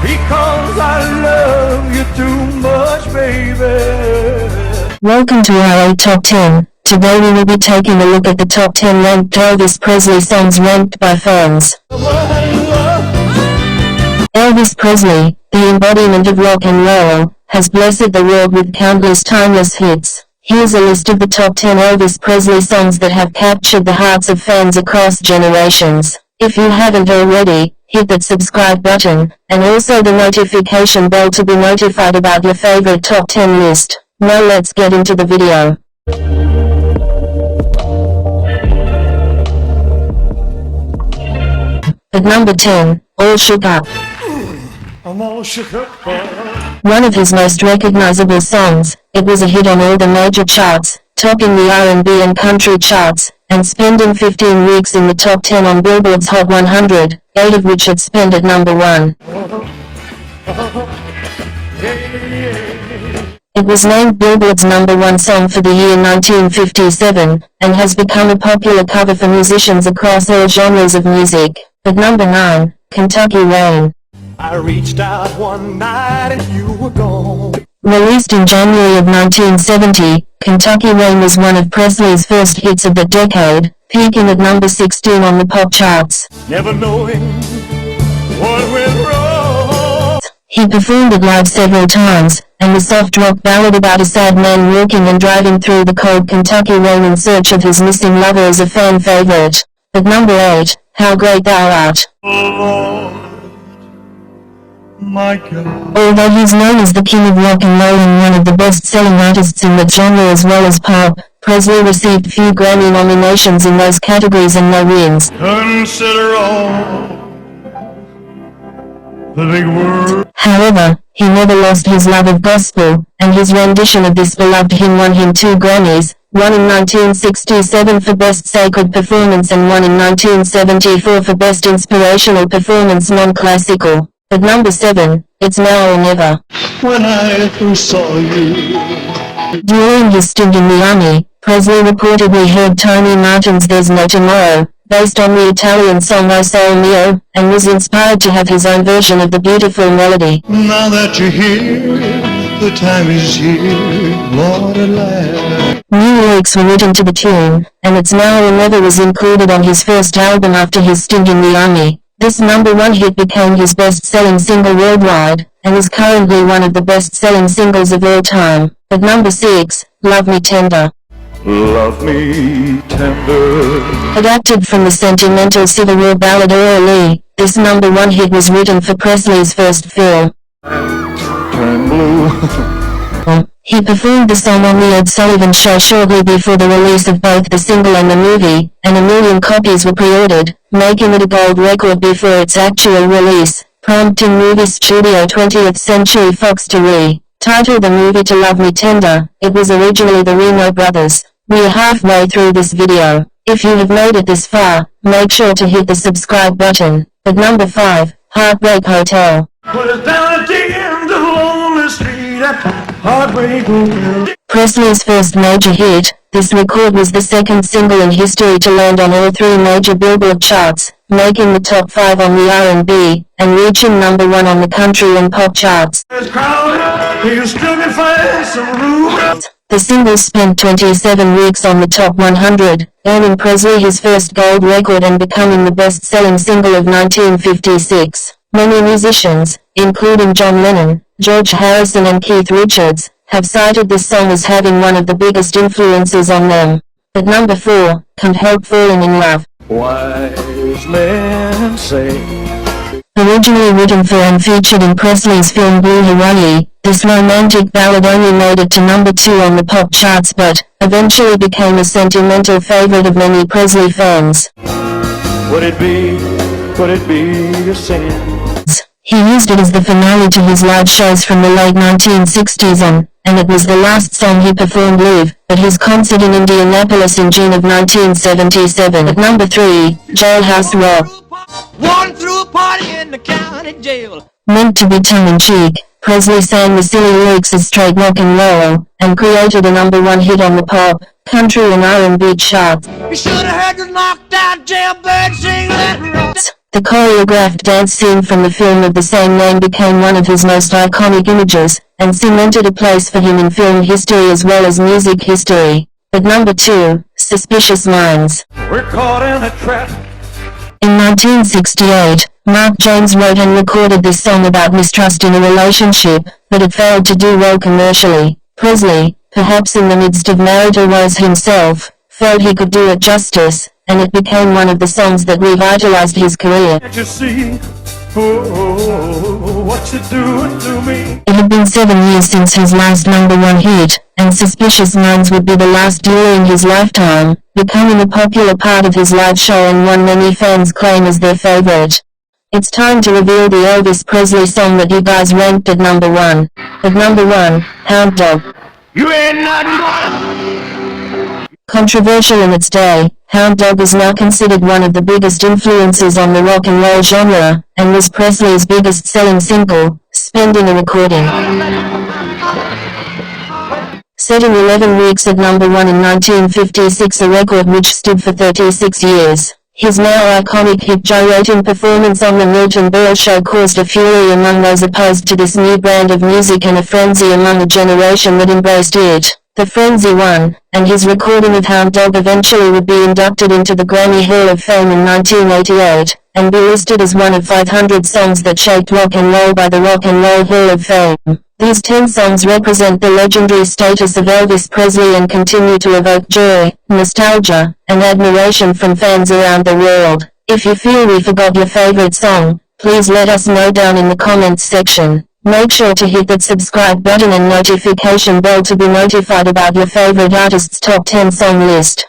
because I love you too much, baby. Welcome to our Top 10. Today we will be taking a look at the top 10 ranked Elvis Presley songs ranked by fans. Elvis Presley, the embodiment of rock and roll, has blessed the world with countless timeless hits. Here's a list of the top 10 Elvis Presley songs that have captured the hearts of fans across generations. If you haven't already, hit that subscribe button, and also the notification bell to be notified about your favorite top 10 list. Now let's get into the video. At number 10, All Shook Up. I'm all shook up. One of his most recognizable songs, it was a hit on all the major charts, topping the R&B and country charts, and spending 15 weeks in the top 10 on Billboard's Hot 100, 8 of which it spent at number 1. It was named Billboard's number 1 song for the year 1957, and has become a popular cover for musicians across all genres of music. At number 9, Kentucky Rain. I reached out one night and you were gone. Released in January of 1970, Kentucky Rain was one of Presley's first hits of the decade, peaking at number 16 on the pop charts. Never knowing what went wrong. He performed it live several times, and the soft rock ballad about a sad man walking and driving through the cold Kentucky rain in search of his missing lover is a fan favorite. At number 8, How Great Thou Art. Oh, my God. Although he's known as the king of rock and roll and one of the best-selling artists in that genre as well as pop, Presley received few Grammy nominations in those categories and no wins. Consider all the big words. However, he never lost his love of gospel, and his rendition of this beloved hymn won him 2 Grammys, one in 1967 for Best Sacred Performance and one in 1974 for Best Inspirational Performance Non-Classical. At number 7, It's Now or Never. When I first saw you. During his stint in the army, Presley reportedly heard Tony Martin's There's No Tomorrow, based on the Italian song O Sole Mio, and was inspired to have his own version of the beautiful melody. Now that you're here, the time is here, Lord at last. New lyrics were written to the tune, and It's Now or Never was included on his first album after his stint in the army. This number 1 hit became his best-selling single worldwide, and is currently one of the best-selling singles of all time. At number 6, Love Me Tender. Love me tender. Adapted from the sentimental Civil War ballad Lee, this number 1 hit was written for Presley's first film. Turn blue. He performed the song on The Ed Sullivan Show shortly before the release of both the single and the movie, and 1 million copies were pre-ordered, making it a gold record before its actual release, prompting movie studio 20th Century Fox to re-title the movie to Love Me Tender. It was originally the Reno brothers. We're halfway through this video. If you have made it this far, make sure to hit the subscribe button. At number 5, Heartbreak Hotel. Put us down at the end of Lonely Street at Heartbreak Hotel. Presley's first major hit, this record was the second single in history to land on all 3 major Billboard charts, making the top 5 on the R&B, and reaching number 1 on the country and pop charts. It's crowded, you still can find some room. The single spent 27 weeks on the top 100, earning Presley his first gold record and becoming the best-selling single of 1956. Many musicians, including John Lennon, George Harrison and Keith Richards, have cited this song as having one of the biggest influences on them. At number 4, Can't Help Falling in Love. Wise men say. Originally written for and featured in Presley's film Blue Hawaii, this romantic ballad only made it to number 2 on the pop charts but eventually became a sentimental favorite of many Presley fans. Would it be a sin? He used it as the finale to his live shows from the late 1960s on, and it was the last song he performed live at his concert in Indianapolis in June of 1977. At number 3, Jailhouse Rock. One through a party in the county jail. Meant to be tongue-in-cheek, Presley sang the silly lyrics as straight rock and roll, and created a number 1 hit on the pop, country and R&B charts. You should have heard the knocked out jailbird sing that rock. The choreographed dance scene from the film of the same name became one of his most iconic images, and cemented a place for him in film history as well as music history. At number 2, Suspicious Minds. We're caught in a trap. In 1968, Mark Jones wrote and recorded this song about mistrust in a relationship, but it failed to do well commercially. Presley, perhaps in the midst of marital woes himself, felt he could do it justice, and it became one of the songs that revitalized his career. Can't you see? Oh, what you doing to me? It had been 7 years since his last number 1 hit, and Suspicious Minds would be the last during his lifetime, becoming a popular part of his live show and one many fans claim as their favorite. It's time to reveal the Elvis Presley song that you guys ranked at number 1. At number 1, Hound Dog. You ain't nothing but... Controversial in its day, Hound Dog is now considered one of the biggest influences on the rock and roll genre, and was Presley's biggest selling single, spending a recording. Setting 11 weeks at number 1 in 1956, a record which stood for 36 years. His now iconic hit gyrating performance on the Milton Berle Show caused a fury among those opposed to this new brand of music and a frenzy among a generation that embraced it. The frenzy won, and his recording of Hound Dog eventually would be inducted into the Grammy Hall of Fame in 1988, and be listed as one of 500 songs that shaped rock and roll by the Rock and Roll Hall of Fame. These 10 songs represent the legendary status of Elvis Presley and continue to evoke joy, nostalgia, and admiration from fans around the world. If you feel we forgot your favorite song, please let us know down in the comments section. Make sure to hit that subscribe button and notification bell to be notified about your favorite artist's top 10 song list.